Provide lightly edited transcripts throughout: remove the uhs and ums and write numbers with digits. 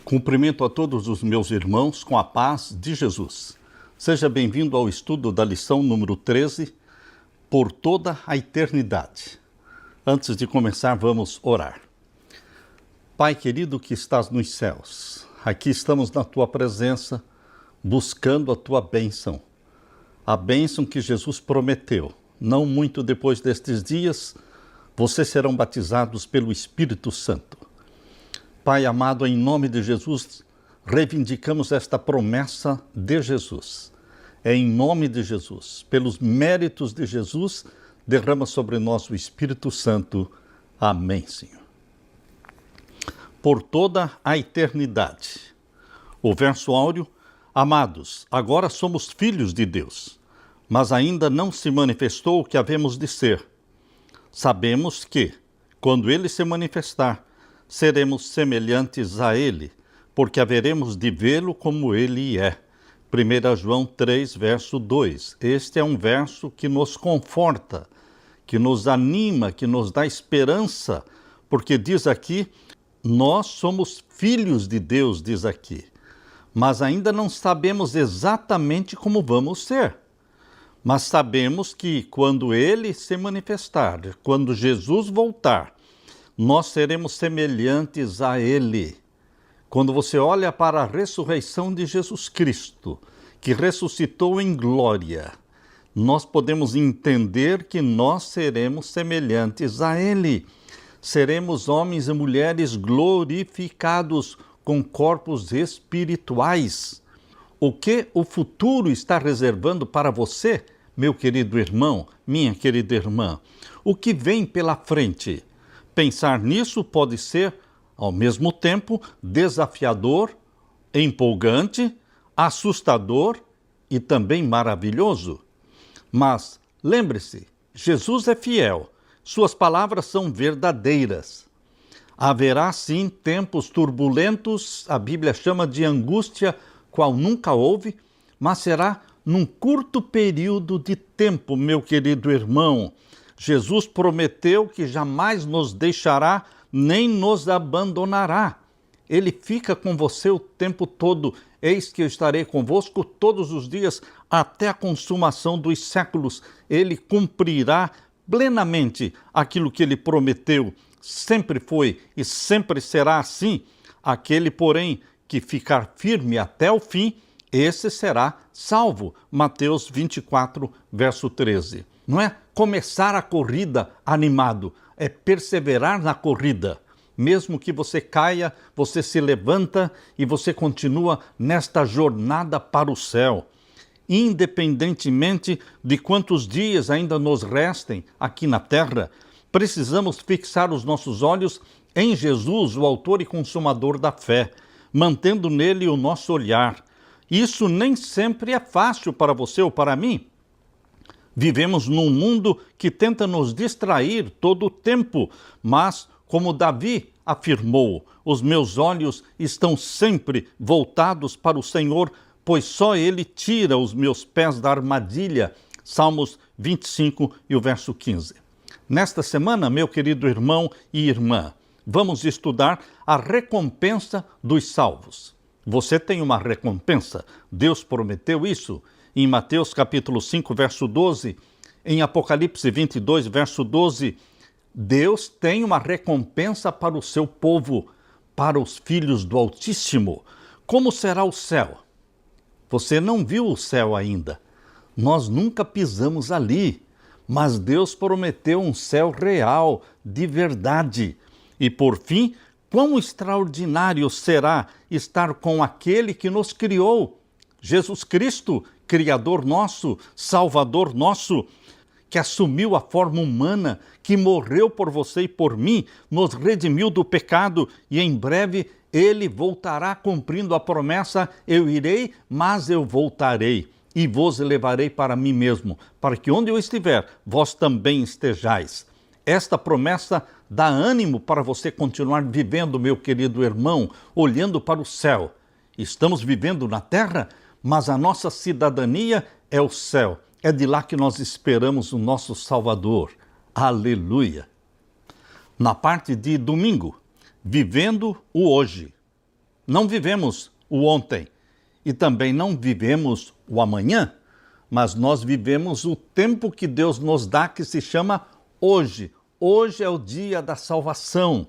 Cumprimento a todos os meus irmãos com a paz de Jesus. Seja bem-vindo ao estudo da lição número 13, Por toda a eternidade. Antes de começar, vamos orar. Pai querido que estás nos céus, aqui estamos na Tua presença, buscando a Tua bênção. A bênção que Jesus prometeu. Não muito depois destes dias, vocês serão batizados pelo Espírito Santo. Pai amado, em nome de Jesus, reivindicamos esta promessa de Jesus. É em nome de Jesus, pelos méritos de Jesus, derrama sobre nós o Espírito Santo. Amém, Senhor. Por toda a eternidade. O verso áureo: Amados, agora somos filhos de Deus, mas ainda não se manifestou o que havemos de ser. Sabemos que, quando Ele se manifestar, seremos semelhantes a Ele, porque haveremos de vê-lo como Ele é. 1 João 3, verso 2. Este é um verso que nos conforta, que nos anima, que nos dá esperança, porque diz aqui, nós somos filhos de Deus, diz aqui, mas ainda não sabemos exatamente como vamos ser. Mas sabemos que quando Ele se manifestar, quando Jesus voltar, nós seremos semelhantes a Ele. Quando você olha para a ressurreição de Jesus Cristo, que ressuscitou em glória, nós podemos entender que nós seremos semelhantes a Ele. Seremos homens e mulheres glorificados com corpos espirituais. O que o futuro está reservando para você, meu querido irmão, minha querida irmã? O que vem pela frente? Pensar nisso pode ser, ao mesmo tempo, desafiador, empolgante, assustador e também maravilhoso. Mas, lembre-se, Jesus é fiel, suas palavras são verdadeiras. Haverá, sim, tempos turbulentos, a Bíblia chama de angústia, qual nunca houve, mas será num curto período de tempo, meu querido irmão. Jesus prometeu que jamais nos deixará, nem nos abandonará. Ele fica com você o tempo todo. Eis que eu estarei convosco todos os dias, até a consumação dos séculos. Ele cumprirá plenamente aquilo que ele prometeu. Sempre foi e sempre será assim. Aquele, porém, que ficar firme até o fim, esse será salvo. Mateus 24, verso 13. Não é começar a corrida animado, é perseverar na corrida. Mesmo que você caia, você se levanta e você continua nesta jornada para o céu. Independentemente de quantos dias ainda nos restem aqui na terra, precisamos fixar os nossos olhos em Jesus, o autor e consumador da fé, mantendo nele o nosso olhar. Isso nem sempre é fácil para você ou para mim. Vivemos num mundo que tenta nos distrair todo o tempo, mas, como Davi afirmou, os meus olhos estão sempre voltados para o Senhor, pois só Ele tira os meus pés da armadilha. Salmos 25 e o verso 15. Nesta semana, meu querido irmão e irmã, vamos estudar a recompensa dos salvos. Você tem uma recompensa, Deus prometeu isso. Em Mateus capítulo 5, verso 12, em Apocalipse 22, verso 12, Deus tem uma recompensa para o seu povo, para os filhos do Altíssimo. Como será o céu? Você não viu o céu ainda. Nós nunca pisamos ali, mas Deus prometeu um céu real, de verdade. E por fim, quão extraordinário será estar com aquele que nos criou, Jesus Cristo, Criador nosso, Salvador nosso, que assumiu a forma humana, que morreu por você e por mim, nos redimiu do pecado e em breve Ele voltará cumprindo a promessa: eu irei, mas eu voltarei e vos levarei para mim mesmo, para que onde eu estiver, vós também estejais. Esta promessa dá ânimo para você continuar vivendo, meu querido irmão, olhando para o céu. Estamos vivendo na terra, mas a nossa cidadania é o céu. É de lá que nós esperamos o nosso Salvador. Aleluia! Na parte de domingo, vivendo o hoje. Não vivemos o ontem e também não vivemos o amanhã, mas nós vivemos o tempo que Deus nos dá, que se chama hoje. Hoje é o dia da salvação.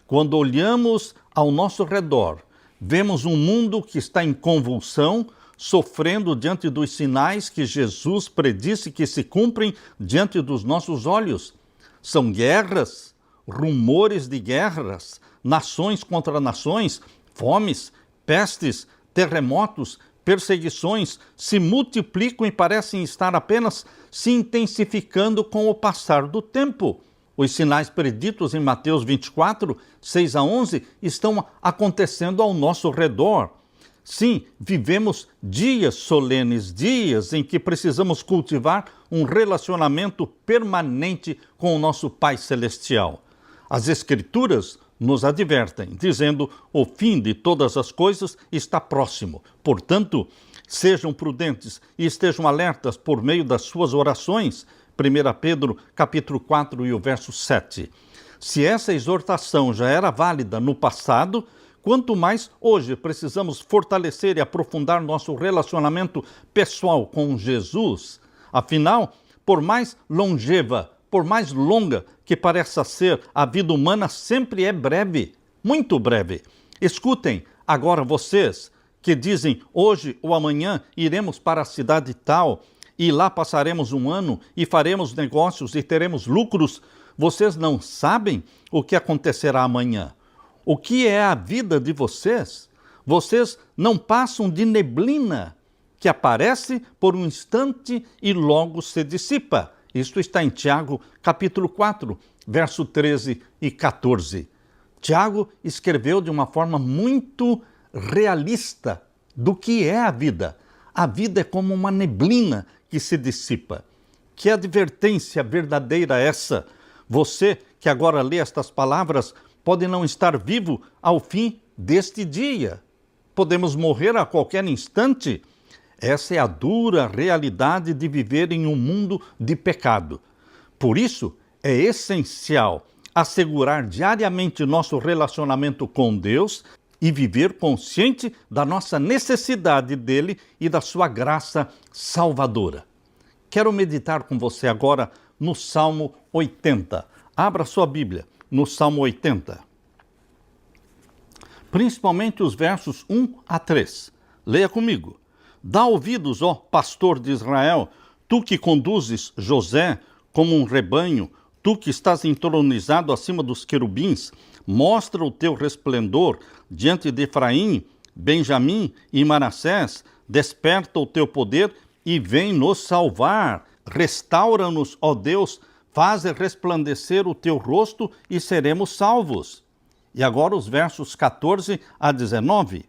Quando olhamos ao nosso redor, vemos um mundo que está em convulsão, sofrendo diante dos sinais que Jesus predisse que se cumprem diante dos nossos olhos. São guerras, rumores de guerras, nações contra nações, fomes, pestes, terremotos, perseguições se multiplicam e parecem estar apenas se intensificando com o passar do tempo. Os sinais preditos em Mateus 24, 6 a 11, estão acontecendo ao nosso redor. Sim, vivemos dias solenes, dias em que precisamos cultivar um relacionamento permanente com o nosso Pai Celestial. As Escrituras nos advertem, dizendo: o fim de todas as coisas está próximo. Portanto, sejam prudentes e estejam alertas por meio das suas orações. 1 Pedro, capítulo 4 e o verso 7. Se essa exortação já era válida no passado, quanto mais hoje precisamos fortalecer e aprofundar nosso relacionamento pessoal com Jesus. Afinal, por mais longeva, por mais longa que pareça ser, a vida humana sempre é breve, muito breve. Escutem agora vocês que dizem: hoje ou amanhã iremos para a cidade tal, e lá passaremos um ano e faremos negócios e teremos lucros. Vocês não sabem o que acontecerá amanhã. O que é a vida de vocês? Vocês não passam de neblina que aparece por um instante e logo se dissipa. Isto está em Tiago, capítulo 4, verso 13 e 14. Tiago escreveu de uma forma muito realista do que é a vida. A vida é como uma neblina que se dissipa. Que advertência verdadeira essa! Você que agora lê estas palavras pode não estar vivo ao fim deste dia. Podemos morrer a qualquer instante. Essa é a dura realidade de viver em um mundo de pecado. Por isso, é essencial assegurar diariamente nosso relacionamento com Deus e viver consciente da nossa necessidade dele e da sua graça salvadora. Quero meditar com você agora no Salmo 80. Abra sua Bíblia no Salmo 80. Principalmente os versos 1 a 3. Leia comigo. Dá ouvidos, ó pastor de Israel, tu que conduzes José como um rebanho, tu que estás entronizado acima dos querubins, mostra o teu resplendor diante de Efraim, Benjamim e Manassés, desperta o teu poder e vem nos salvar. Restaura-nos, ó Deus, faze resplandecer o teu rosto e seremos salvos. E agora os versos 14 a 19.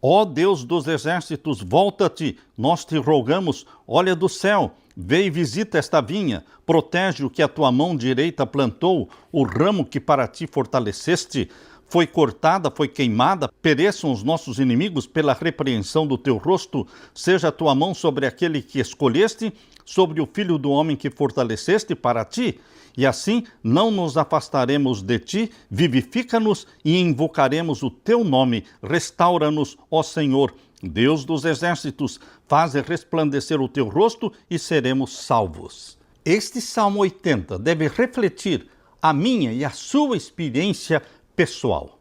Ó Deus dos exércitos, volta-te, nós te rogamos, olha do céu, vê e visita esta vinha, protege o que a tua mão direita plantou, o ramo que para ti fortaleceste, foi cortada, foi queimada, pereçam os nossos inimigos pela repreensão do teu rosto, seja a tua mão sobre aquele que escolheste, sobre o filho do homem que fortaleceste para ti, e assim não nos afastaremos de ti, vivifica-nos e invocaremos o teu nome, restaura-nos, ó Senhor, Deus dos exércitos, faze resplandecer o teu rosto e seremos salvos. Este Salmo 80 deve refletir a minha e a sua experiência pessoal.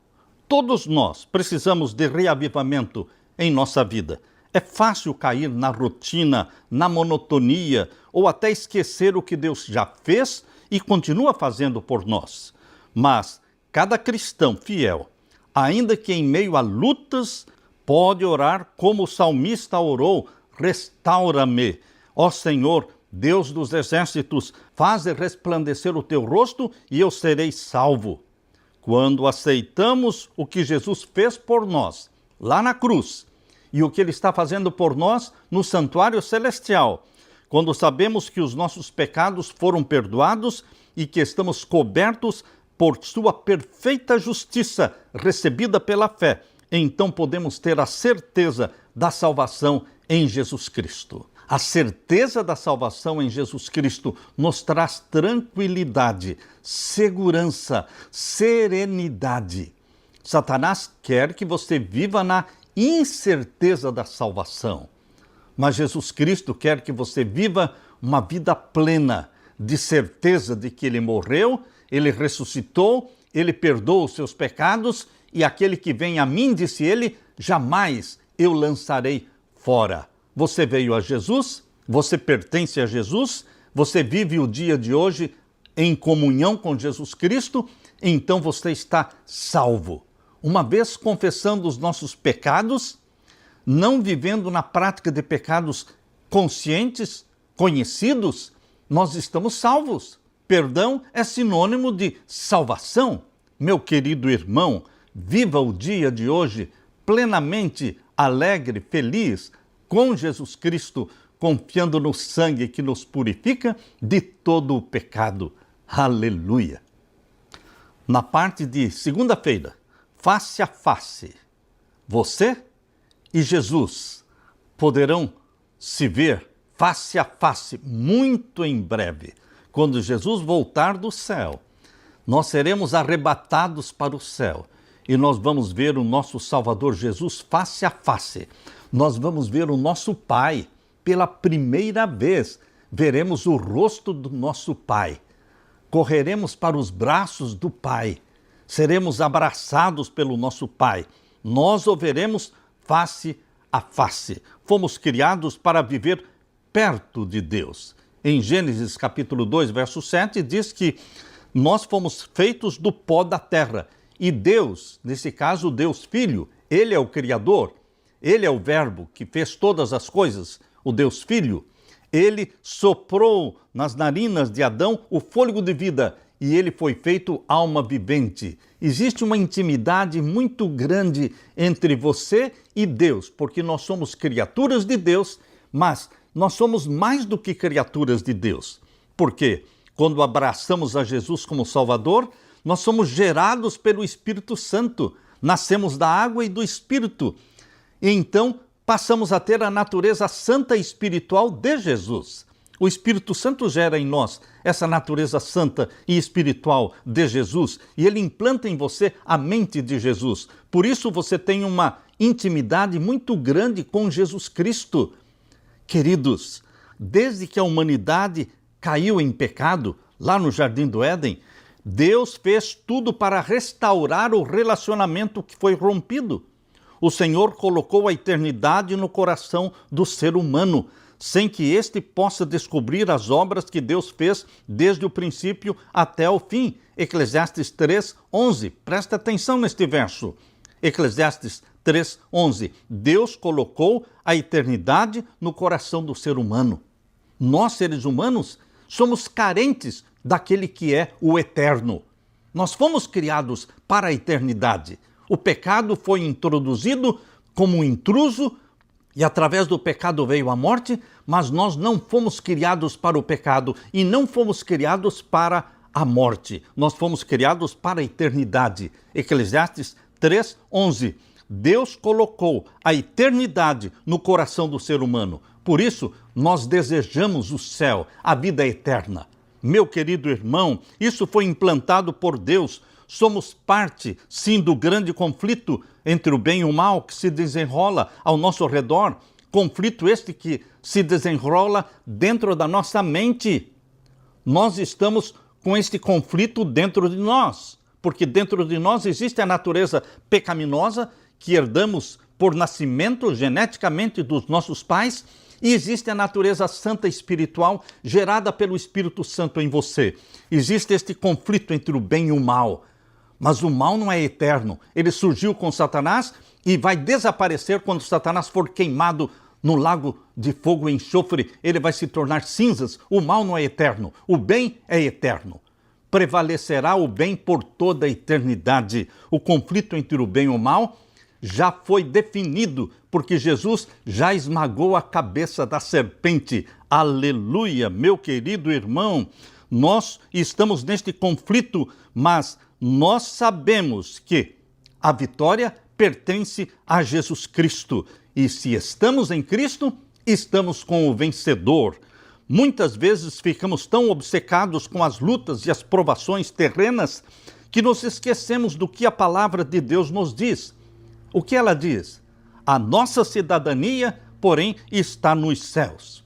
Todos nós precisamos de reavivamento em nossa vida. É fácil cair na rotina, na monotonia, ou até esquecer o que Deus já fez e continua fazendo por nós. Mas cada cristão fiel, ainda que em meio a lutas, pode orar como o salmista orou: restaura-me, ó Senhor, Deus dos exércitos, faze resplandecer o teu rosto e eu serei salvo. Quando aceitamos o que Jesus fez por nós, lá na cruz, e o que Ele está fazendo por nós no santuário celestial, quando sabemos que os nossos pecados foram perdoados e que estamos cobertos por sua perfeita justiça, recebida pela fé, então podemos ter a certeza da salvação em Jesus Cristo. A certeza da salvação em Jesus Cristo nos traz tranquilidade, segurança, serenidade. Satanás quer que você viva na incerteza da salvação. Mas Jesus Cristo quer que você viva uma vida plena, de certeza de que Ele morreu, Ele ressuscitou, Ele perdoa os seus pecados, e aquele que vem a mim, disse Ele, jamais eu lançarei fora. Você veio a Jesus, você pertence a Jesus, você vive o dia de hoje em comunhão com Jesus Cristo, então você está salvo. Uma vez confessando os nossos pecados, não vivendo na prática de pecados conscientes, conhecidos, nós estamos salvos. Perdão é sinônimo de salvação. Meu querido irmão, viva o dia de hoje plenamente alegre, feliz, com Jesus Cristo, confiando no sangue que nos purifica de todo o pecado. Aleluia! Na parte de segunda-feira, face a face, você e Jesus poderão se ver face a face muito em breve. Quando Jesus voltar do céu, nós seremos arrebatados para o céu e nós vamos ver o nosso Salvador Jesus face a face. Nós vamos ver o nosso Pai pela primeira vez. Veremos o rosto do nosso Pai. Correremos para os braços do Pai. Seremos abraçados pelo nosso Pai. Nós o veremos face a face. Fomos criados para viver perto de Deus. Em Gênesis capítulo 2, verso 7, diz que nós fomos feitos do pó da terra. E Deus, nesse caso, Deus Filho, Ele é o Criador, Ele é o Verbo que fez todas as coisas, o Deus Filho. Ele soprou nas narinas de Adão o fôlego de vida e ele foi feito alma vivente. Existe uma intimidade muito grande entre você e Deus, porque nós somos criaturas de Deus, mas nós somos mais do que criaturas de Deus. Por quê? Quando abraçamos a Jesus como Salvador, nós somos gerados pelo Espírito Santo, nascemos da água e do Espírito. E então passamos a ter a natureza santa e espiritual de Jesus. O Espírito Santo gera em nós essa natureza santa e espiritual de Jesus e ele implanta em você a mente de Jesus. Por isso você tem uma intimidade muito grande com Jesus Cristo. Queridos, desde que a humanidade caiu em pecado, lá no Jardim do Éden, Deus fez tudo para restaurar o relacionamento que foi rompido. O Senhor colocou a eternidade no coração do ser humano, sem que este possa descobrir as obras que Deus fez desde o princípio até o fim. Eclesiastes 3:11. Presta atenção neste verso. Eclesiastes 3:11. Deus colocou a eternidade no coração do ser humano. Nós, seres humanos, somos carentes daquele que é o eterno. Nós fomos criados para a eternidade. O pecado foi introduzido como um intruso e através do pecado veio a morte, mas nós não fomos criados para o pecado e não fomos criados para a morte. Nós fomos criados para a eternidade. Eclesiastes 3:11. Deus colocou a eternidade no coração do ser humano. Por isso, nós desejamos o céu, a vida eterna. Meu querido irmão, isso foi implantado por Deus. Somos parte, sim, do grande conflito entre o bem e o mal que se desenrola ao nosso redor. Conflito este que se desenrola dentro da nossa mente. Nós estamos com este conflito dentro de nós, porque dentro de nós existe a natureza pecaminosa que herdamos por nascimento geneticamente dos nossos pais, e existe a natureza santa espiritual gerada pelo Espírito Santo em você. Existe este conflito entre o bem e o mal. Mas o mal não é eterno. Ele surgiu com Satanás e vai desaparecer quando Satanás for queimado no lago de fogo e enxofre. Ele vai se tornar cinzas. O mal não é eterno. O bem é eterno. Prevalecerá o bem por toda a eternidade. O conflito entre o bem e o mal já foi definido, porque Jesus já esmagou a cabeça da serpente. Aleluia, meu querido irmão. Nós estamos neste conflito, mas nós sabemos que a vitória pertence a Jesus Cristo. E se estamos em Cristo, estamos com o vencedor. Muitas vezes ficamos tão obcecados com as lutas e as provações terrenas que nos esquecemos do que a palavra de Deus nos diz. O que ela diz? A nossa cidadania, porém, está nos céus.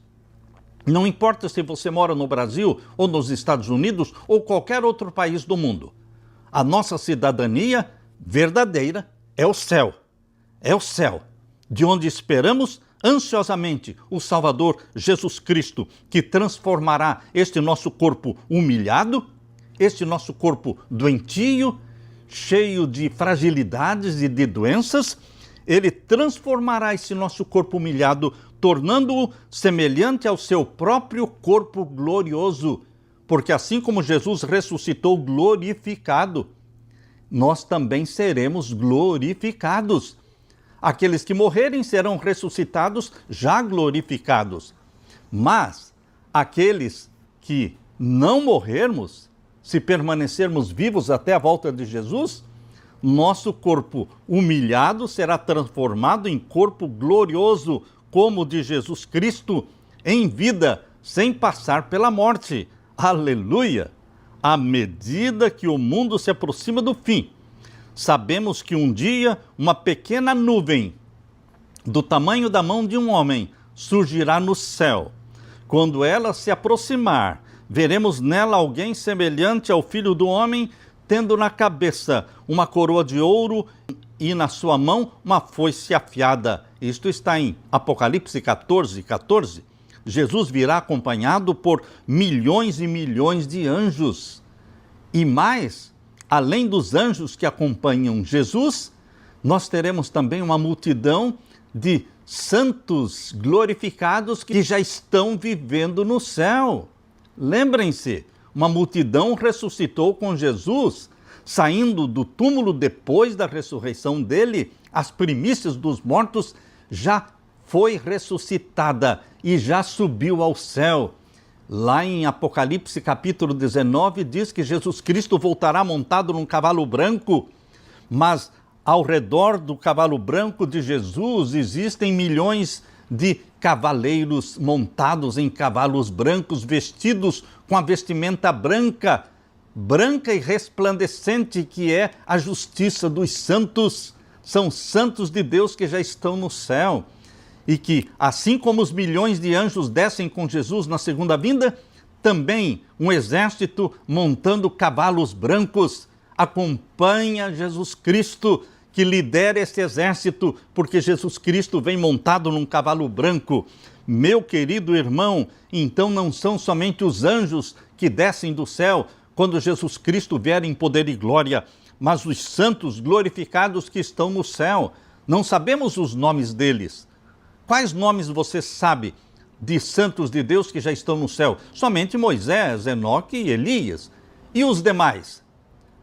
Não importa se você mora no Brasil, ou nos Estados Unidos, ou qualquer outro país do mundo. A nossa cidadania verdadeira é o céu. É o céu, de onde esperamos ansiosamente o Salvador Jesus Cristo, que transformará este nosso corpo humilhado, este nosso corpo doentio, cheio de fragilidades e de doenças. Ele transformará esse nosso corpo humilhado, tornando-o semelhante ao seu próprio corpo glorioso. Porque assim como Jesus ressuscitou glorificado, nós também seremos glorificados. Aqueles que morrerem serão ressuscitados já glorificados. Mas aqueles que não morrermos, se permanecermos vivos até a volta de Jesus, nosso corpo humilhado será transformado em corpo glorioso, como o de Jesus Cristo, em vida, sem passar pela morte. Aleluia! À medida que o mundo se aproxima do fim, sabemos que um dia uma pequena nuvem, do tamanho da mão de um homem, surgirá no céu. Quando ela se aproximar, veremos nela alguém semelhante ao Filho do Homem, tendo na cabeça uma coroa de ouro e na sua mão uma foice afiada. Isto está em Apocalipse 14, 14. Jesus virá acompanhado por milhões e milhões de anjos. E mais, além dos anjos que acompanham Jesus, nós teremos também uma multidão de santos glorificados que já estão vivendo no céu. Lembrem-se, uma multidão ressuscitou com Jesus, saindo do túmulo depois da ressurreição dele. As primícias dos mortos já foi ressuscitada e já subiu ao céu. Lá em Apocalipse capítulo 19 diz que Jesus Cristo voltará montado num cavalo branco, mas ao redor do cavalo branco de Jesus existem milhões de cavaleiros montados em cavalos brancos, vestidos com a vestimenta branca, branca e resplandecente, que é a justiça dos santos. São santos de Deus que já estão no céu. E que, assim como os milhões de anjos descem com Jesus na segunda vinda, também um exército montando cavalos brancos acompanha Jesus Cristo, que lidera esse exército, porque Jesus Cristo vem montado num cavalo branco. Meu querido irmão, então não são somente os anjos que descem do céu quando Jesus Cristo vier em poder e glória, mas os santos glorificados que estão no céu. Não sabemos os nomes deles. Quais nomes você sabe de santos de Deus que já estão no céu? Somente Moisés, Enoque e Elias. E os demais?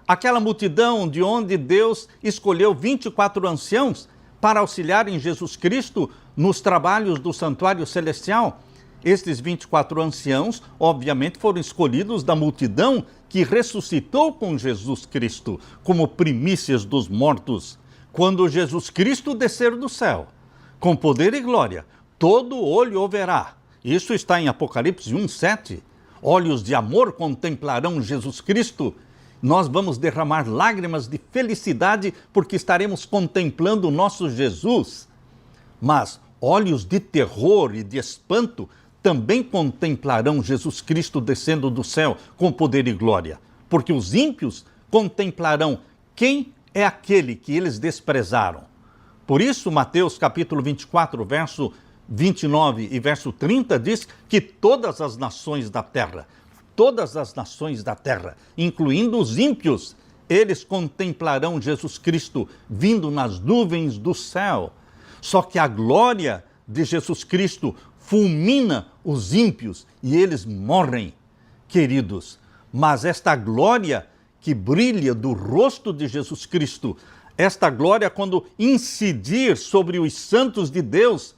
Aquela multidão de onde Deus escolheu 24 anciãos para auxiliarem Jesus Cristo nos trabalhos do santuário celestial. Estes 24 anciãos, obviamente, foram escolhidos da multidão que ressuscitou com Jesus Cristo, como primícias dos mortos. Quando Jesus Cristo descer do céu, com poder e glória, todo olho o verá. Isso está em Apocalipse 1:7. Olhos de amor contemplarão Jesus Cristo. Nós vamos derramar lágrimas de felicidade porque estaremos contemplando o nosso Jesus. Mas olhos de terror e de espanto também contemplarão Jesus Cristo descendo do céu com poder e glória. Porque os ímpios contemplarão quem é aquele que eles desprezaram. Por isso, Mateus capítulo 24, verso 29 e verso 30 diz que todas as nações da terra, incluindo os ímpios, eles contemplarão Jesus Cristo vindo nas nuvens do céu. Só que a glória de Jesus Cristo fulmina os ímpios e eles morrem, queridos. Mas esta glória que brilha do rosto de Jesus Cristo, esta glória, quando incidir sobre os santos de Deus,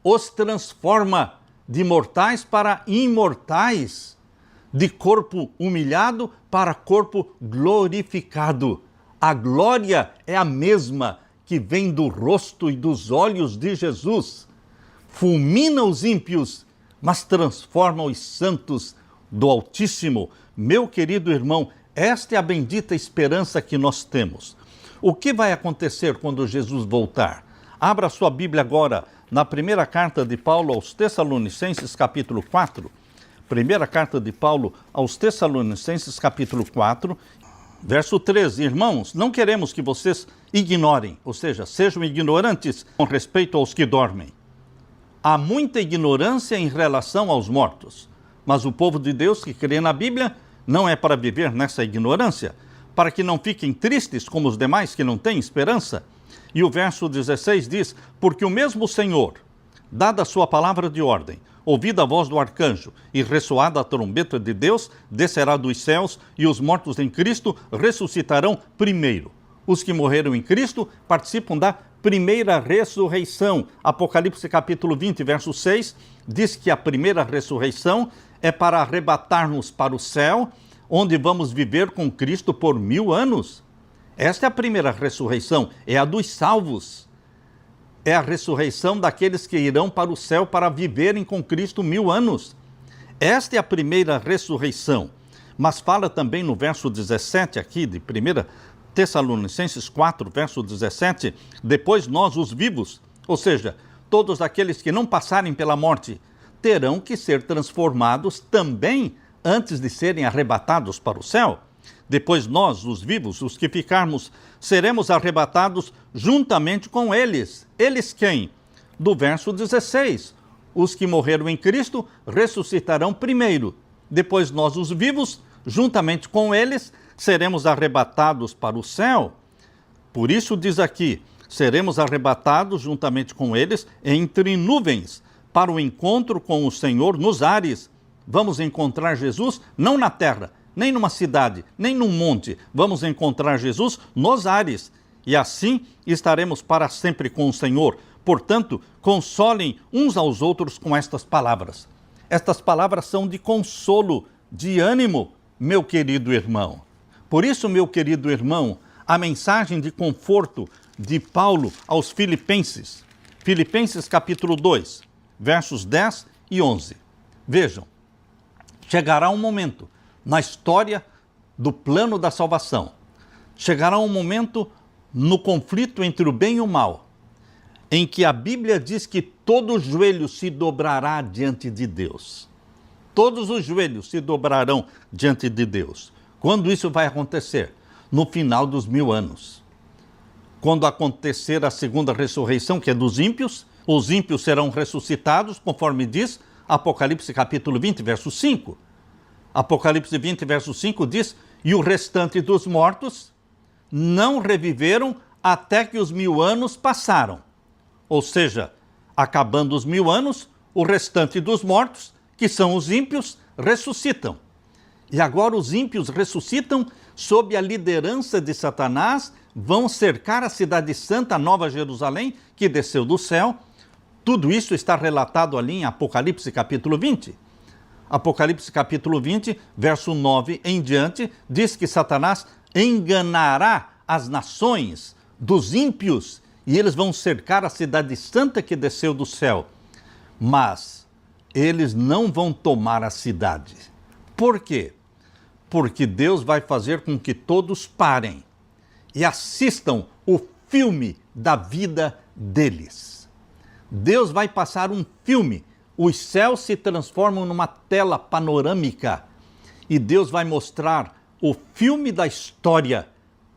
os transforma de mortais para imortais, de corpo humilhado para corpo glorificado. A glória é a mesma que vem do rosto e dos olhos de Jesus. Fulmina os ímpios, mas transforma os santos do Altíssimo. Meu querido irmão, Esta é a bendita esperança que nós temos. O que vai acontecer quando Jesus voltar? Abra sua Bíblia agora na primeira carta de Paulo aos Tessalonicenses, capítulo 4. Primeira carta de Paulo aos Tessalonicenses, capítulo 4, verso 13. Irmãos, não queremos que vocês ignorem, ou seja, sejam ignorantes com respeito aos que dormem. Há muita ignorância em relação aos mortos, mas o povo de Deus que crê na Bíblia não é para viver nessa ignorância, para que não fiquem tristes como os demais que não têm esperança. E o verso 16 diz, porque o mesmo Senhor, dada a sua palavra de ordem, ouvida a voz do arcanjo e ressoada a trombeta de Deus, descerá dos céus e os mortos em Cristo ressuscitarão primeiro. Os que morreram em Cristo participam da primeira ressurreição. Apocalipse capítulo 20, verso 6, diz que a primeira ressurreição é para arrebatar-nos para o céu, onde vamos viver com Cristo por 1000 anos. Esta é a primeira ressurreição, é a dos salvos. É a ressurreição daqueles que irão para o céu para viverem com Cristo 1000 anos. Esta é a primeira ressurreição. Mas fala também no verso 17 aqui de 1 Tessalonicenses 4, verso 17, depois nós, os vivos, ou seja, todos aqueles que não passarem pela morte, terão que ser transformados também antes de serem arrebatados para o céu. Depois nós, os vivos, os que ficarmos, seremos arrebatados juntamente com eles. Eles quem? Do verso 16. Os que morreram em Cristo ressuscitarão primeiro. Depois nós, os vivos, juntamente com eles, seremos arrebatados para o céu. Por isso diz aqui, seremos arrebatados juntamente com eles entre nuvens, para o encontro com o Senhor nos ares. Vamos encontrar Jesus não na terra, nem numa cidade, nem num monte. Vamos encontrar Jesus nos ares. E assim estaremos para sempre com o Senhor. Portanto, consolem uns aos outros com estas palavras. Estas palavras são de consolo, de ânimo, meu querido irmão. Por isso, meu querido irmão, a mensagem de conforto de Paulo aos Filipenses. Filipenses capítulo 2, versos 10 e 11. Vejam, chegará um momento na história do plano da salvação. Chegará um momento no conflito entre o bem e o mal, em que a Bíblia diz que todo joelho se dobrará diante de Deus. Todos os joelhos se dobrarão diante de Deus. Quando isso vai acontecer? No final dos 1000 anos. Quando acontecer a segunda ressurreição, que é dos ímpios, os ímpios serão ressuscitados, conforme diz Apocalipse capítulo 20, verso 5. Apocalipse 20, verso 5 diz, e o restante dos mortos não reviveram até que os 1000 anos passaram. Ou seja, acabando os 1000 anos, o restante dos mortos, que são os ímpios, ressuscitam. E agora os ímpios ressuscitam sob a liderança de Satanás, vão cercar a cidade santa, a Nova Jerusalém, que desceu do céu. Tudo isso está relatado ali em Apocalipse capítulo 20. Apocalipse capítulo 20, verso 9 em diante, diz que Satanás enganará as nações dos ímpios e eles vão cercar a cidade santa que desceu do céu. Mas eles não vão tomar a cidade. Por quê? Porque Deus vai fazer com que todos parem e assistam o filme da vida deles. Deus vai passar um filme. Os céus se transformam numa tela panorâmica e Deus vai mostrar o filme da história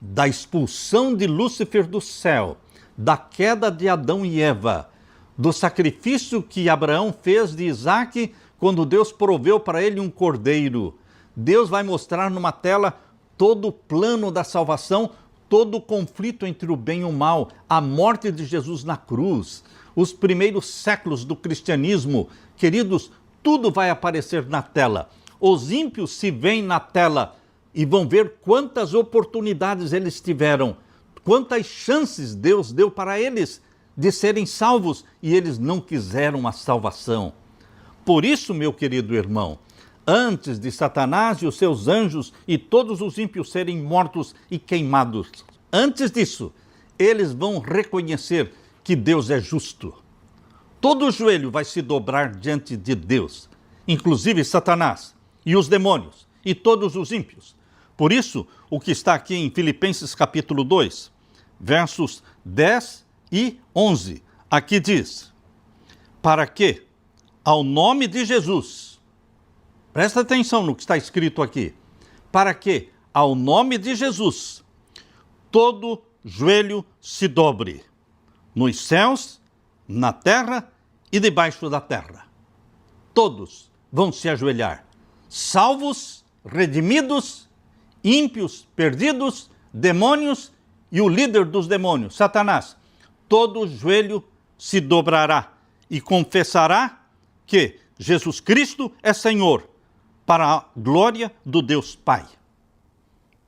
da expulsão de Lúcifer do céu, da queda de Adão e Eva, do sacrifício que Abraão fez de Isaque quando Deus proveu para ele um cordeiro. Deus vai mostrar numa tela todo o plano da salvação, todo o conflito entre o bem e o mal, a morte de Jesus na cruz, os primeiros séculos do cristianismo. Queridos, tudo vai aparecer na tela. Os ímpios se veem na tela e vão ver quantas oportunidades eles tiveram, quantas chances Deus deu para eles de serem salvos e eles não quiseram a salvação. Por isso, meu querido irmão, antes de Satanás e os seus anjos e todos os ímpios serem mortos e queimados, antes disso, eles vão reconhecer que Deus é justo. Todo o joelho vai se dobrar diante de Deus, inclusive Satanás e os demônios e todos os ímpios, Por isso, o que está aqui em Filipenses capítulo 2, versos 10 e 11, aqui diz: para que, ao nome de Jesus, presta atenção no que está escrito aqui, para que, ao nome de Jesus, todo joelho se dobre, nos céus, na terra e debaixo da terra. Todos vão se ajoelhar, salvos, redimidos, ímpios, perdidos, demônios e o líder dos demônios, Satanás. Todo joelho se dobrará e confessará que Jesus Cristo é Senhor, para a glória do Deus Pai.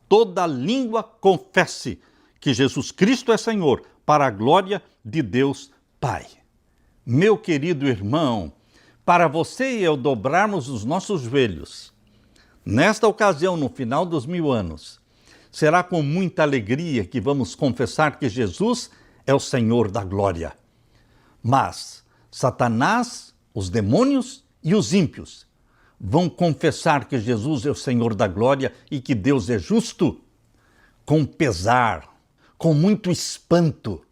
Toda língua confesse que Jesus Cristo é Senhor, para a glória de Deus Pai. Meu querido irmão, para você e eu dobrarmos os nossos joelhos, nesta ocasião, no final dos 1000 anos, será com muita alegria que vamos confessar que Jesus é o Senhor da glória. Mas Satanás, os demônios e os ímpios vão confessar que Jesus é o Senhor da glória e que Deus é justo, com pesar, com muito espanto,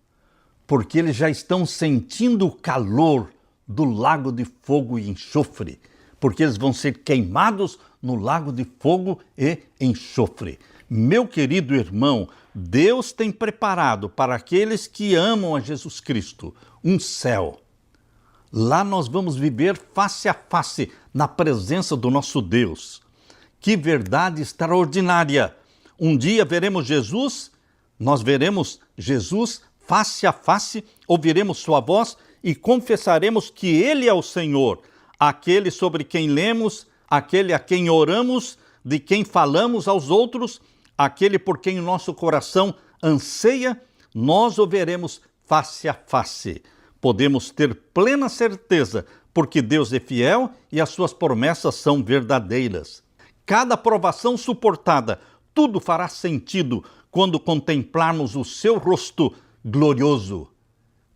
porque eles já estão sentindo o calor do lago de fogo e enxofre, porque eles vão ser queimados no lago de fogo e enxofre. Meu querido irmão, Deus tem preparado para aqueles que amam a Jesus Cristo um céu. Lá nós vamos viver face a face na presença do nosso Deus. Que verdade extraordinária! Um dia veremos Jesus, nós veremos Jesus face a face, ouviremos sua voz e confessaremos que Ele é o Senhor, aquele sobre quem lemos, aquele a quem oramos, de quem falamos aos outros, aquele por quem o nosso coração anseia, nós o veremos face a face. Podemos ter plena certeza, porque Deus é fiel e as suas promessas são verdadeiras. Cada provação suportada, tudo fará sentido quando contemplarmos o seu rosto glorioso.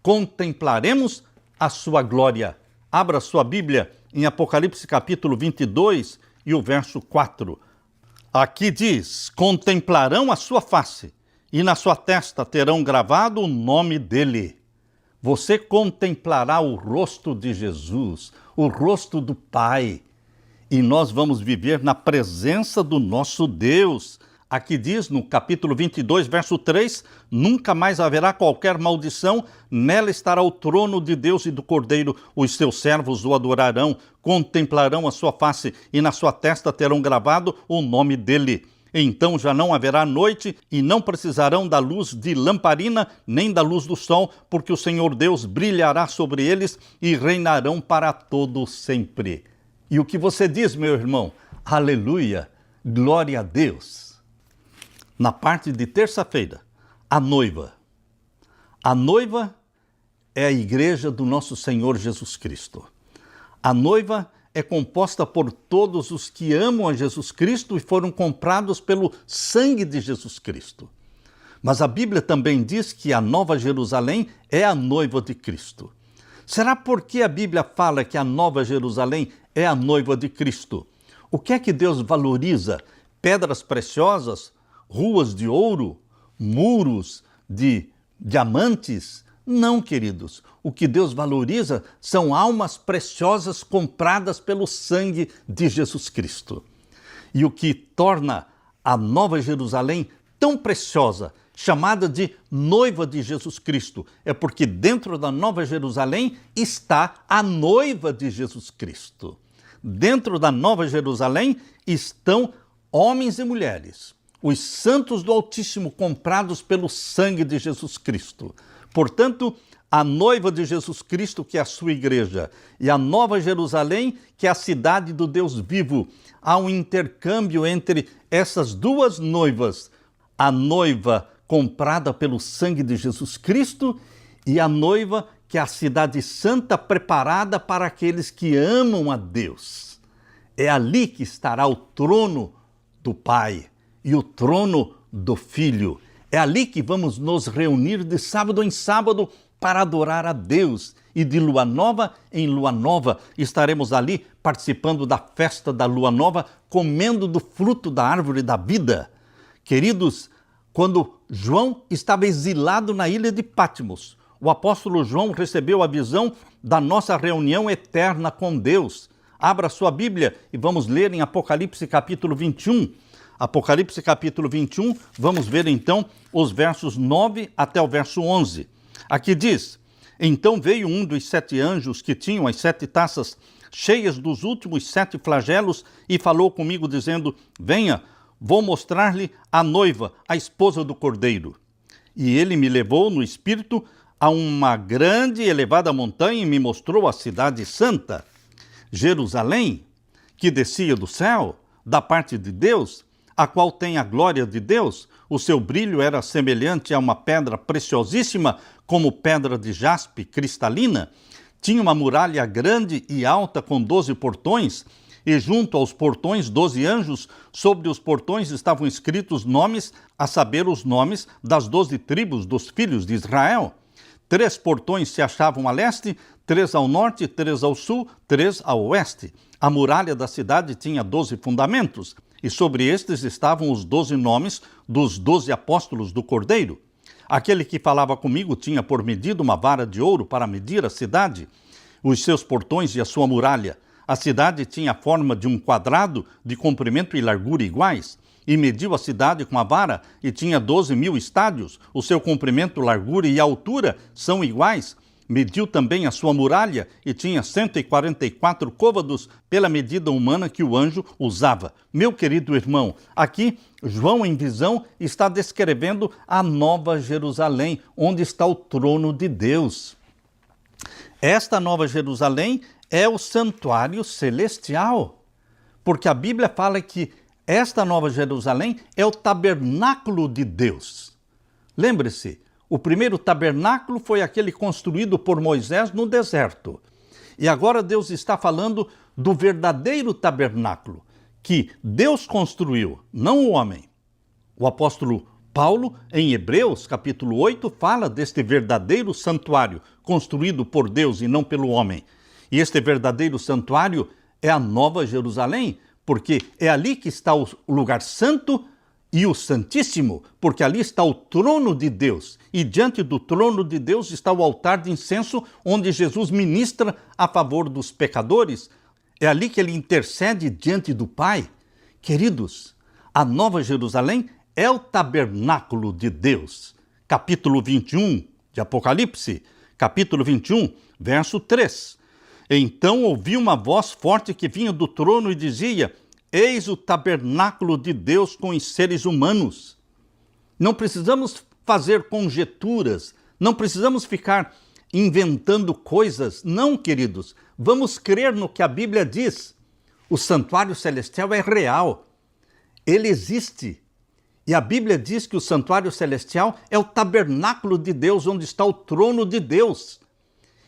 Contemplaremos a sua glória. Abra sua Bíblia em Apocalipse capítulo 22 e o verso 4. Aqui diz: contemplarão a sua face, e na sua testa terão gravado o nome dele. Você contemplará o rosto de Jesus, o rosto do Pai, e nós vamos viver na presença do nosso Deus. Aqui diz no capítulo 22, verso 3, nunca mais haverá qualquer maldição, nela estará o trono de Deus e do Cordeiro, os seus servos o adorarão, contemplarão a sua face e na sua testa terão gravado o nome dele. Então já não haverá noite e não precisarão da luz de lamparina nem da luz do sol, porque o Senhor Deus brilhará sobre eles e reinarão para todo sempre. E o que você diz, meu irmão? Aleluia, glória a Deus. Na parte de terça-feira, a noiva. A noiva é a igreja do nosso Senhor Jesus Cristo. A noiva é composta por todos os que amam a Jesus Cristo e foram comprados pelo sangue de Jesus Cristo. Mas a Bíblia também diz que a Nova Jerusalém é a noiva de Cristo. Será porque a Bíblia fala que a Nova Jerusalém é a noiva de Cristo? O que é que Deus valoriza? Pedras preciosas? Ruas de ouro? Muros de diamantes? Não, queridos. O que Deus valoriza são almas preciosas compradas pelo sangue de Jesus Cristo. E o que torna a Nova Jerusalém tão preciosa, chamada de noiva de Jesus Cristo, é porque dentro da Nova Jerusalém está a noiva de Jesus Cristo. Dentro da Nova Jerusalém estão homens e mulheres, os santos do Altíssimo comprados pelo sangue de Jesus Cristo. Portanto, a noiva de Jesus Cristo, que é a sua igreja, e a Nova Jerusalém, que é a cidade do Deus vivo. Há um intercâmbio entre essas duas noivas, a noiva comprada pelo sangue de Jesus Cristo e a noiva que é a cidade santa preparada para aqueles que amam a Deus. É ali que estará o trono do Pai e o trono do Filho. É ali que vamos nos reunir de sábado em sábado para adorar a Deus. E de lua nova em lua nova estaremos ali participando da festa da lua nova, comendo do fruto da árvore da vida. Queridos, quando João estava exilado na ilha de Patmos, o apóstolo João recebeu a visão da nossa reunião eterna com Deus. Abra sua Bíblia e vamos ler em Apocalipse capítulo 21. Apocalipse capítulo 21, vamos ver então os versos 9 até o verso 11. Aqui diz: Então veio um dos 7 anjos que tinham as 7 taças cheias dos últimos 7 flagelos e falou comigo dizendo: Venha, vou mostrar-lhe a noiva, a esposa do Cordeiro. E ele me levou no espírito a uma grande e elevada montanha e me mostrou a cidade santa, Jerusalém, que descia do céu, da parte de Deus, a qual tem a glória de Deus. O seu brilho era semelhante a uma pedra preciosíssima, como pedra de jaspe cristalina. Tinha uma muralha grande e alta com 12 portões, e junto aos portões 12 anjos. Sobre os portões estavam escritos nomes, a saber, os nomes das 12 tribos dos filhos de Israel. 3 portões se achavam a leste, 3 ao norte, 3 ao sul, 3 ao oeste. A muralha da cidade tinha 12 fundamentos, e sobre estes estavam os 12 nomes dos 12 apóstolos do Cordeiro. Aquele que falava comigo tinha por medida uma vara de ouro para medir a cidade, os seus portões e a sua muralha. A cidade tinha a forma de um quadrado de comprimento e largura iguais, e mediu a cidade com a vara, e tinha 12.000 estádios. O seu comprimento, largura e altura são iguais. Mediu também a sua muralha, e tinha 144 côvados pela medida humana que o anjo usava. Meu querido irmão, aqui João, em visão, está descrevendo a Nova Jerusalém, onde está o trono de Deus. Esta Nova Jerusalém é o santuário celestial, porque a Bíblia fala que esta Nova Jerusalém é o tabernáculo de Deus. Lembre-se, o primeiro tabernáculo foi aquele construído por Moisés no deserto. E agora Deus está falando do verdadeiro tabernáculo, que Deus construiu, não o homem. O apóstolo Paulo, em Hebreus, capítulo 8, fala deste verdadeiro santuário, construído por Deus e não pelo homem. E este verdadeiro santuário é a Nova Jerusalém, porque é ali que está o lugar santo e o santíssimo, porque ali está o trono de Deus. E diante do trono de Deus está o altar de incenso, onde Jesus ministra a favor dos pecadores. É ali que ele intercede diante do Pai. Queridos, a Nova Jerusalém é o tabernáculo de Deus. Capítulo 21 de Apocalipse, capítulo 21, verso 3. Então ouvi uma voz forte que vinha do trono e dizia: Eis o tabernáculo de Deus com os seres humanos. Não precisamos fazer conjecturas, não precisamos ficar inventando coisas. Não, queridos, vamos crer no que a Bíblia diz. O santuário celestial é real, ele existe. E a Bíblia diz que o santuário celestial é o tabernáculo de Deus, onde está o trono de Deus.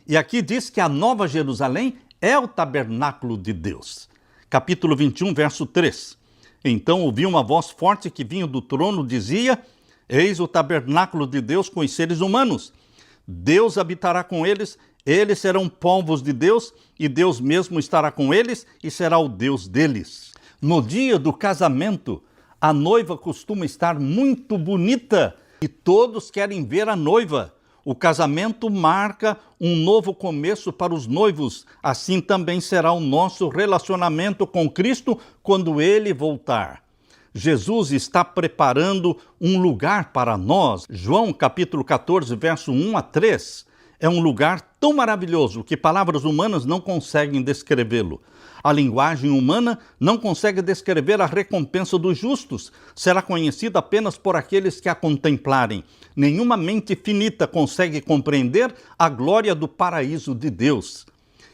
E aqui diz que a Nova Jerusalém é o tabernáculo de Deus. Capítulo 21, verso 3. Então ouvi uma voz forte que vinha do trono, dizia: Eis o tabernáculo de Deus com os seres humanos. Deus habitará com eles, eles serão povos de Deus, e Deus mesmo estará com eles e será o Deus deles. No dia do casamento, a noiva costuma estar muito bonita e todos querem ver a noiva. O casamento marca um novo começo para os noivos. Assim também será o nosso relacionamento com Cristo quando Ele voltar. Jesus está preparando um lugar para nós. João capítulo 14, verso 1 a 3. É um lugar tão maravilhoso que palavras humanas não conseguem descrevê-lo. A linguagem humana não consegue descrever a recompensa dos justos. Será conhecida apenas por aqueles que a contemplarem. Nenhuma mente finita consegue compreender a glória do paraíso de Deus.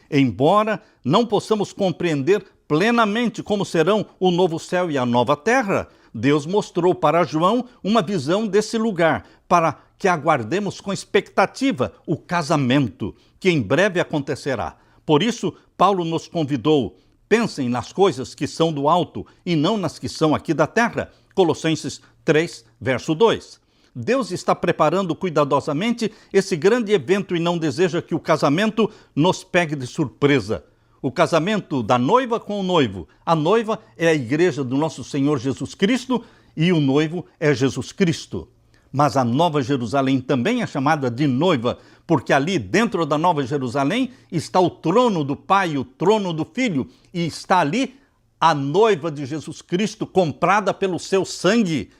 Embora não possamos compreender plenamente como serão o novo céu e a nova terra, Deus mostrou para João uma visão desse lugar, para que aguardemos com expectativa o casamento, que em breve acontecerá. Por isso, Paulo nos convidou: pensem nas coisas que são do alto e não nas que são aqui da terra. Colossenses 3, verso 2. Deus está preparando cuidadosamente esse grande evento e não deseja que o casamento nos pegue de surpresa. O casamento da noiva com o noivo. A noiva é a igreja do nosso Senhor Jesus Cristo e o noivo é Jesus Cristo. Mas a Nova Jerusalém também é chamada de noiva, porque ali dentro da Nova Jerusalém está o trono do Pai, o trono do Filho, e está ali a noiva de Jesus Cristo, comprada pelo seu sangue.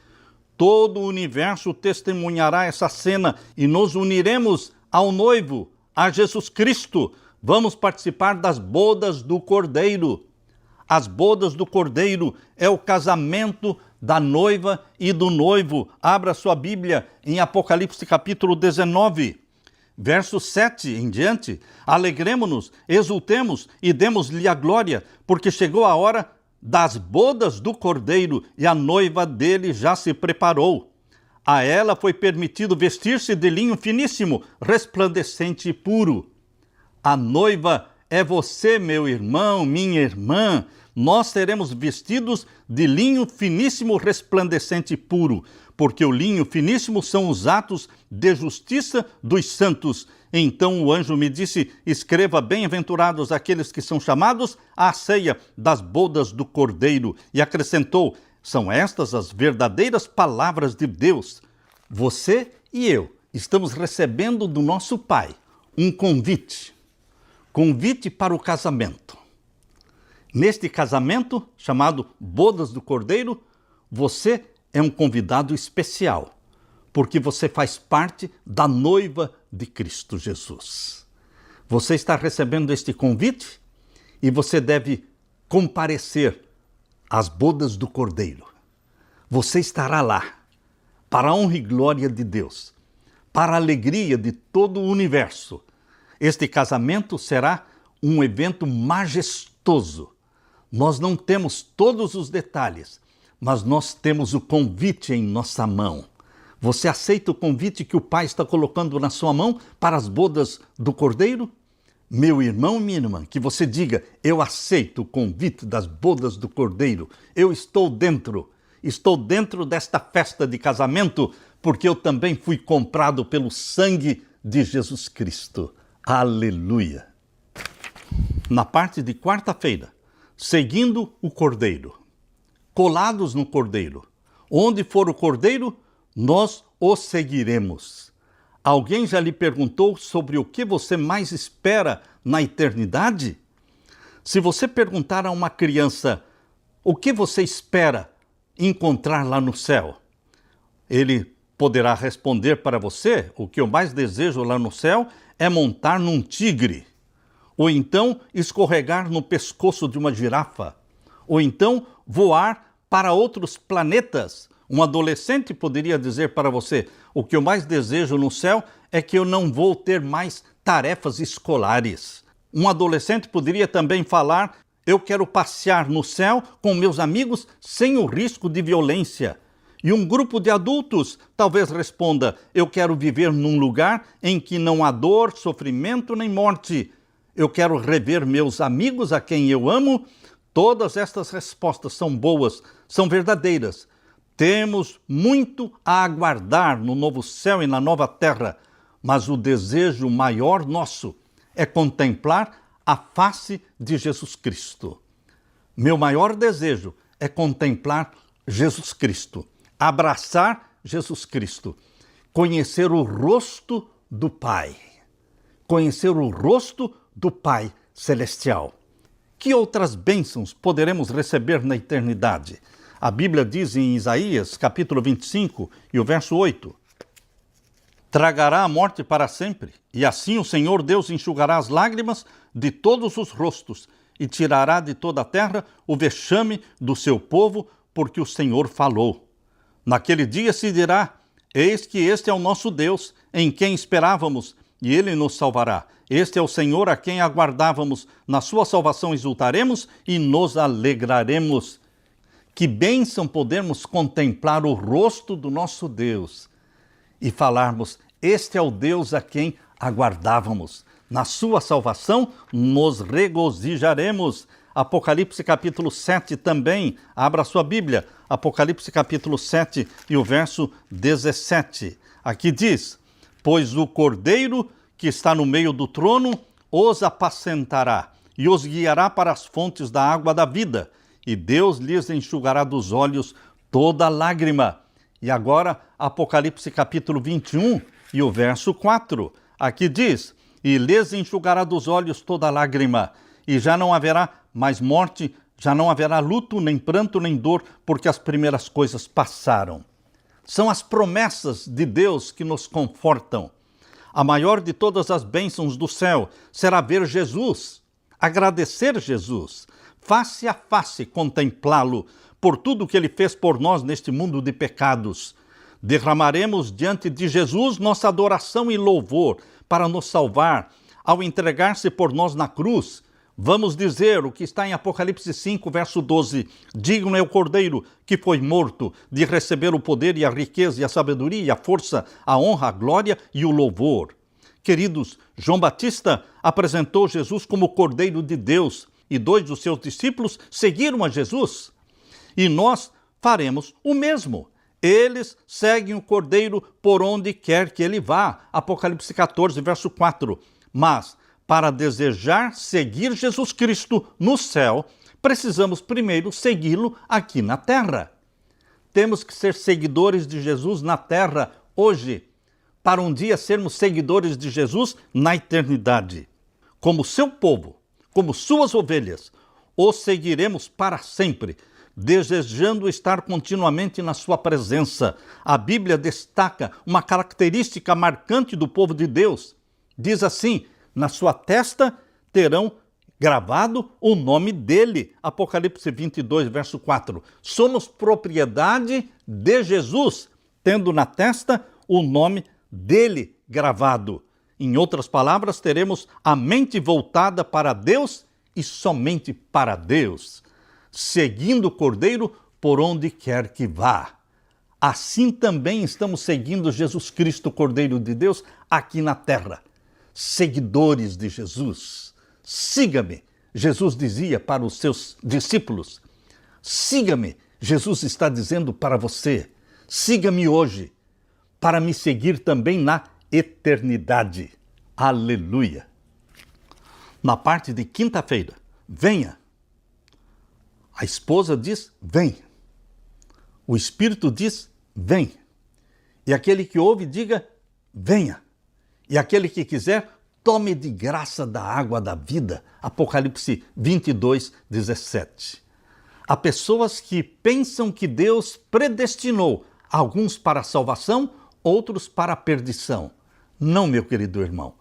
Todo o universo testemunhará essa cena e nos uniremos ao noivo, a Jesus Cristo. Vamos participar das bodas do Cordeiro. As bodas do Cordeiro é o casamento da noiva e do noivo. Abra sua Bíblia em Apocalipse capítulo 19, verso 7 em diante. Alegremo-nos, exultemos e demos-lhe a glória, porque chegou a hora das bodas do Cordeiro e a noiva dele já se preparou. A ela foi permitido vestir-se de linho finíssimo, resplandecente e puro. A noiva é você, meu irmão, minha irmã. Nós seremos vestidos de linho finíssimo, resplandecente e puro, porque o linho finíssimo são os atos de justiça dos santos. Então o anjo me disse: escreva, bem-aventurados aqueles que são chamados à ceia das bodas do Cordeiro. E acrescentou: são estas as verdadeiras palavras de Deus. Você e eu estamos recebendo do nosso Pai um convite para o casamento. Neste casamento, chamado Bodas do Cordeiro, você é um convidado especial, porque você faz parte da noiva de Cristo Jesus. Você está recebendo este convite e você deve comparecer às bodas do Cordeiro. Você estará lá, para a honra e glória de Deus, para a alegria de todo o universo. Este casamento será um evento majestoso. Nós não temos todos os detalhes, mas nós temos o convite em nossa mão. Você aceita o convite que o Pai está colocando na sua mão para as bodas do Cordeiro? Meu irmão e minha irmã, que você diga: eu aceito o convite das bodas do Cordeiro. Eu estou dentro desta festa de casamento, porque eu também fui comprado pelo sangue de Jesus Cristo. Aleluia! Na parte de quarta-feira, seguindo o Cordeiro, colados no Cordeiro. Onde for o Cordeiro, nós o seguiremos. Alguém já lhe perguntou sobre o que você mais espera na eternidade? Se você perguntar a uma criança o que você espera encontrar lá no céu, ele poderá responder para você: o que eu mais desejo lá no céu é montar num tigre, ou então escorregar no pescoço de uma girafa, ou então voar para outros planetas. Um adolescente poderia dizer para você: o que eu mais desejo no céu é que eu não vou ter mais tarefas escolares. Um adolescente poderia também falar: eu quero passear no céu com meus amigos sem o risco de violência. E um grupo de adultos talvez responda: eu quero viver num lugar em que não há dor, sofrimento nem morte. Eu quero rever meus amigos a quem eu amo. Todas estas respostas são boas, são verdadeiras. Temos muito a aguardar no novo céu e na nova terra, mas o desejo maior nosso é contemplar a face de Jesus Cristo. Meu maior desejo é contemplar Jesus Cristo, abraçar Jesus Cristo, conhecer o rosto do Pai, conhecer o rosto do Pai Celestial. Que outras bênçãos poderemos receber na eternidade? A Bíblia diz em Isaías, capítulo 25, e o verso 8: tragará a morte para sempre, e assim o Senhor Deus enxugará as lágrimas de todos os rostos, e tirará de toda a terra o vexame do seu povo, porque o Senhor falou. Naquele dia se dirá: eis que este é o nosso Deus, em quem esperávamos, e ele nos salvará. Este é o Senhor a quem aguardávamos, na sua salvação exultaremos e nos alegraremos. Que bênção podermos contemplar o rosto do nosso Deus e falarmos: este é o Deus a quem aguardávamos. Na sua salvação nos regozijaremos. Apocalipse capítulo 7 também, abra sua Bíblia, Apocalipse capítulo 7 e o verso 17. Aqui diz: pois o Cordeiro que está no meio do trono os apacentará e os guiará para as fontes da água da vida, e Deus lhes enxugará dos olhos toda lágrima. E agora, Apocalipse capítulo 21 e o verso 4. Aqui diz: e lhes enxugará dos olhos toda lágrima, e já não haverá mais morte, já não haverá luto, nem pranto, nem dor, porque as primeiras coisas passaram. São as promessas de Deus que nos confortam. A maior de todas as bênçãos do céu será ver Jesus, agradecer Jesus, face a face contemplá-lo por tudo que ele fez por nós neste mundo de pecados. Derramaremos diante de Jesus nossa adoração e louvor para nos salvar. Ao entregar-se por nós na cruz, vamos dizer o que está em Apocalipse 5, verso 12. Digno é o Cordeiro que foi morto de receber o poder e a riqueza e a sabedoria e a força, a honra, a glória e o louvor. Queridos, João Batista apresentou Jesus como Cordeiro de Deus e 2 dos seus discípulos seguiram a Jesus. E nós faremos o mesmo. Eles seguem o Cordeiro por onde quer que ele vá. Apocalipse 14, verso 4. Mas, para desejar seguir Jesus Cristo no céu, precisamos primeiro segui-lo aqui na terra. Temos que ser seguidores de Jesus na terra hoje, para um dia sermos seguidores de Jesus na eternidade. Como seu povo, como suas ovelhas, o seguiremos para sempre, desejando estar continuamente na sua presença. A Bíblia destaca uma característica marcante do povo de Deus. Diz assim: na sua testa terão gravado o nome dele. Apocalipse 22, verso 4. Somos propriedade de Jesus, tendo na testa o nome dele gravado. Em outras palavras, teremos a mente voltada para Deus e somente para Deus, seguindo o Cordeiro por onde quer que vá. Assim também estamos seguindo Jesus Cristo, Cordeiro de Deus, aqui na terra. Seguidores de Jesus. Siga-me, Jesus dizia para os seus discípulos. Siga-me, Jesus está dizendo para você. Siga-me hoje, para me seguir também na eternidade. Aleluia! Na parte de quinta-feira, venha. A esposa diz, vem. O Espírito diz, vem. E aquele que ouve, diga, venha. E aquele que quiser, tome de graça da água da vida. Apocalipse 22, 17. Há pessoas que pensam que Deus predestinou alguns para a salvação, outros para a perdição. Não, meu querido irmão.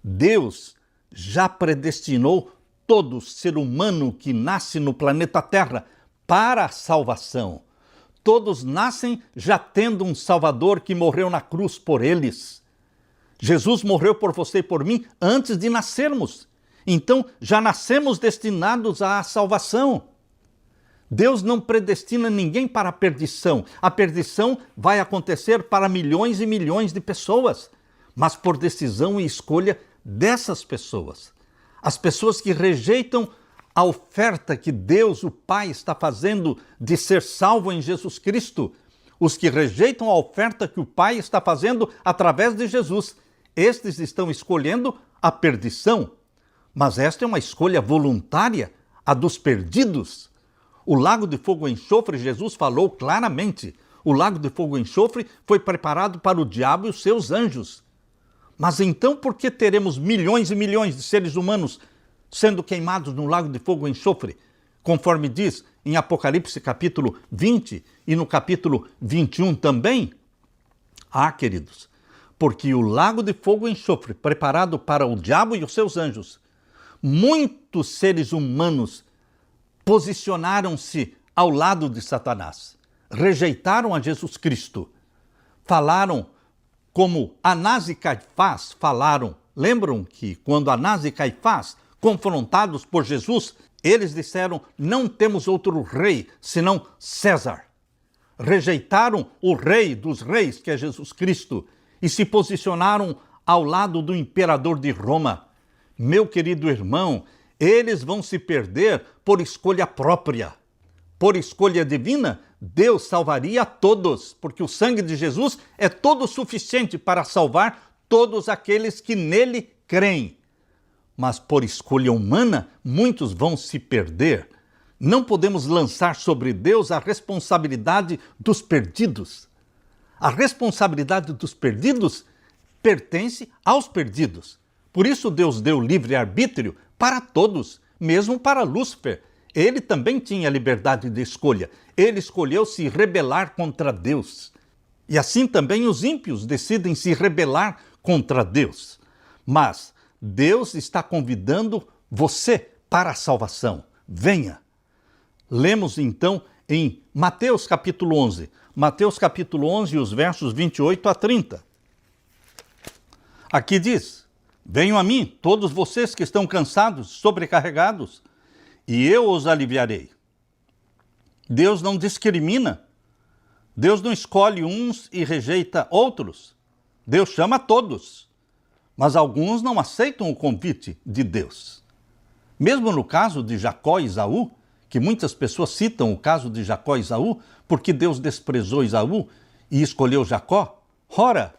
Deus já predestinou todo ser humano que nasce no planeta Terra para a salvação. Todos nascem já tendo um Salvador que morreu na cruz por eles. Jesus morreu por você e por mim antes de nascermos. Então, já nascemos destinados à salvação. Deus não predestina ninguém para a perdição. A perdição vai acontecer para milhões e milhões de pessoas, mas por decisão e escolha dessas pessoas. As pessoas que rejeitam a oferta que Deus, o Pai, está fazendo de ser salvo em Jesus Cristo. Os que rejeitam a oferta que o Pai está fazendo através de Jesus. Estes estão escolhendo a perdição. Mas esta é uma escolha voluntária, a dos perdidos. O lago de fogo e enxofre, Jesus falou claramente. O lago de fogo e enxofre foi preparado para o diabo e os seus anjos. Mas então por que teremos milhões e milhões de seres humanos sendo queimados no lago de fogo e enxofre? Conforme diz em Apocalipse capítulo 20 e no capítulo 21 também. Ah, queridos, porque o lago de fogo e enxofre preparado para o diabo e os seus anjos, muitos seres humanos posicionaram-se ao lado de Satanás, rejeitaram a Jesus Cristo, falaram como Anás e Caifás falaram. Lembram que quando Anás e Caifás, confrontados por Jesus, eles disseram, não temos outro rei senão César. Rejeitaram o rei dos reis, que é Jesus Cristo, e se posicionaram ao lado do imperador de Roma. Meu querido irmão, eles vão se perder por escolha própria. Por escolha divina, Deus salvaria a todos, porque o sangue de Jesus é todo suficiente para salvar todos aqueles que nele creem. Mas por escolha humana, muitos vão se perder. Não podemos lançar sobre Deus a responsabilidade dos perdidos. A responsabilidade dos perdidos pertence aos perdidos. Por isso Deus deu livre-arbítrio para todos, mesmo para Lúcifer. Ele também tinha liberdade de escolha. Ele escolheu se rebelar contra Deus. E assim também os ímpios decidem se rebelar contra Deus. Mas Deus está convidando você para a salvação. Venha. Lemos então em Mateus capítulo 11. Mateus capítulo 11, os versos 28 a 30. Aqui diz: venham a mim, todos vocês que estão cansados, sobrecarregados, e eu os aliviarei. Deus não discrimina. Deus não escolhe uns e rejeita outros. Deus chama todos. Mas alguns não aceitam o convite de Deus. Mesmo no caso de Jacó e Esaú, que muitas pessoas citam o caso de Jacó e Esaú, porque Deus desprezou Esaú e escolheu Jacó. Ora,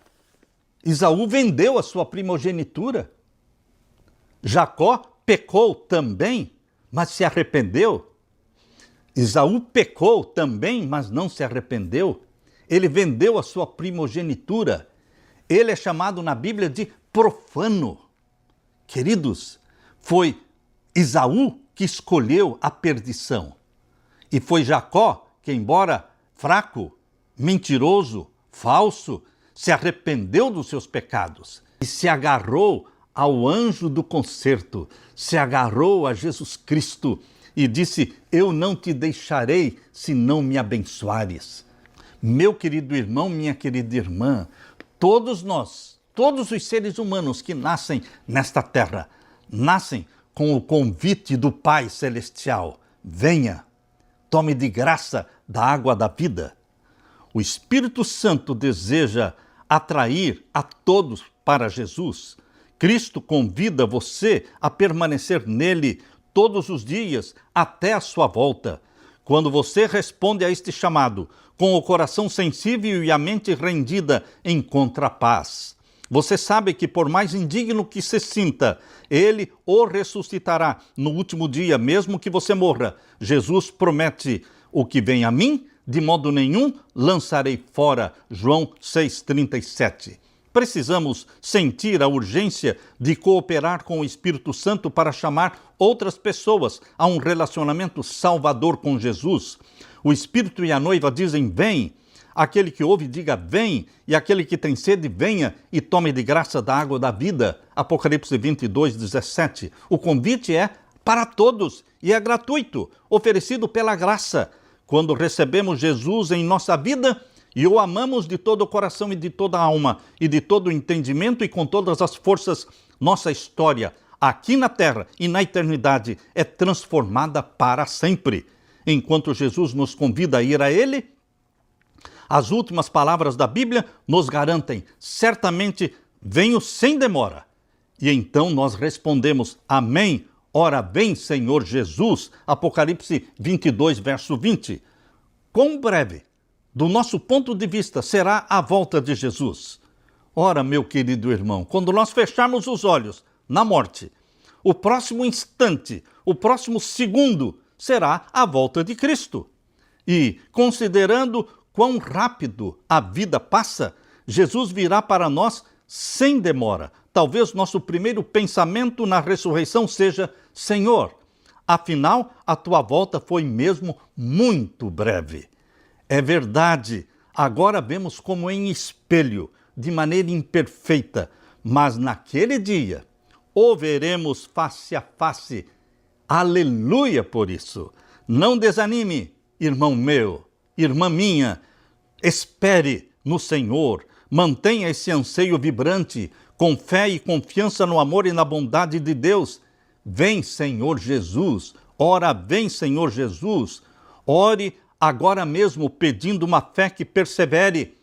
Esaú vendeu a sua primogenitura. Jacó pecou também, mas se arrependeu. Esaú pecou também, mas não se arrependeu. Ele vendeu a sua primogenitura. Ele é chamado na Bíblia de profano. Queridos, foi Esaú que escolheu a perdição. E foi Jacó que, embora fraco, mentiroso, falso, se arrependeu dos seus pecados e se agarrou ao anjo do concerto, se agarrou a Jesus Cristo e disse: eu não te deixarei se não me abençoares. Meu querido irmão, minha querida irmã, todos nós, todos os seres humanos que nascem nesta terra, nascem com o convite do Pai Celestial: venha, tome de graça da água da vida. O Espírito Santo deseja atrair a todos para Jesus. Cristo convida você a permanecer nele todos os dias até a sua volta. Quando você responde a este chamado com o coração sensível e a mente rendida, encontra a paz. Você sabe que por mais indigno que se sinta, ele o ressuscitará no último dia, mesmo que você morra. Jesus promete: o que vem a mim, de modo nenhum lançarei fora. João 6,37. Precisamos sentir a urgência de cooperar com o Espírito Santo para chamar outras pessoas a um relacionamento salvador com Jesus. O Espírito e a noiva dizem: vem. Aquele que ouve, diga: vem. E aquele que tem sede, venha e tome de graça da água da vida. Apocalipse 22:17. O convite é para todos e é gratuito, oferecido pela graça. Quando recebemos Jesus em nossa vida e o amamos de todo o coração e de toda a alma e de todo o entendimento e com todas as forças, nossa história aqui na terra e na eternidade é transformada para sempre. Enquanto Jesus nos convida a ir a Ele, as últimas palavras da Bíblia nos garantem: certamente venho sem demora. E então nós respondemos: amém. Ora vem, Senhor Jesus. Apocalipse 22, verso 20. Quão breve, do nosso ponto de vista, será a volta de Jesus? Ora, meu querido irmão, quando nós fecharmos os olhos na morte, o próximo instante, o próximo segundo, será a volta de Cristo. E, considerando quão rápido a vida passa, Jesus virá para nós sem demora. Talvez nosso primeiro pensamento na ressurreição seja: Senhor, afinal, a tua volta foi mesmo muito breve. É verdade, agora vemos como em espelho, de maneira imperfeita, mas naquele dia o veremos face a face. Aleluia por isso! Não desanime, irmão meu, irmã minha. Espere no Senhor, mantenha esse anseio vibrante, com fé e confiança no amor e na bondade de Deus. Vem, Senhor Jesus, ora vem, Senhor Jesus. Ore agora mesmo pedindo uma fé que persevere,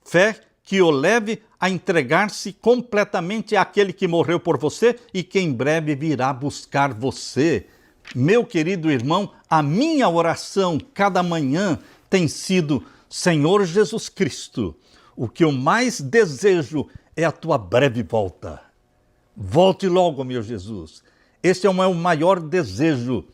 fé que o leve a entregar-se completamente àquele que morreu por você e que em breve virá buscar você. Meu querido irmão, a minha oração cada manhã tem sido: Senhor Jesus Cristo, o que eu mais desejo é a tua breve volta. Volte logo, meu Jesus. Esse é o meu maior desejo.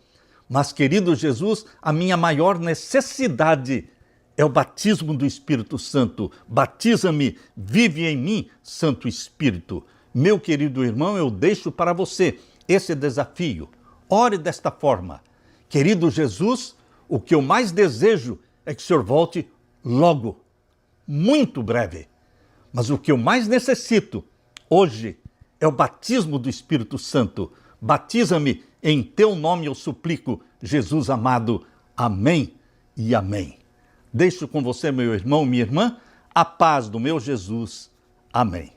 Mas, querido Jesus, a minha maior necessidade é o batismo do Espírito Santo. Batiza-me, vive em mim, Santo Espírito. Meu querido irmão, eu deixo para você esse desafio. Ore desta forma. Querido Jesus, o que eu mais desejo é que o Senhor volte logo, muito breve. Mas o que eu mais necessito hoje é o batismo do Espírito Santo. Batiza-me em teu nome, eu suplico, Jesus amado. Amém e amém. Deixo com você, meu irmão, minha irmã, a paz do meu Jesus. Amém.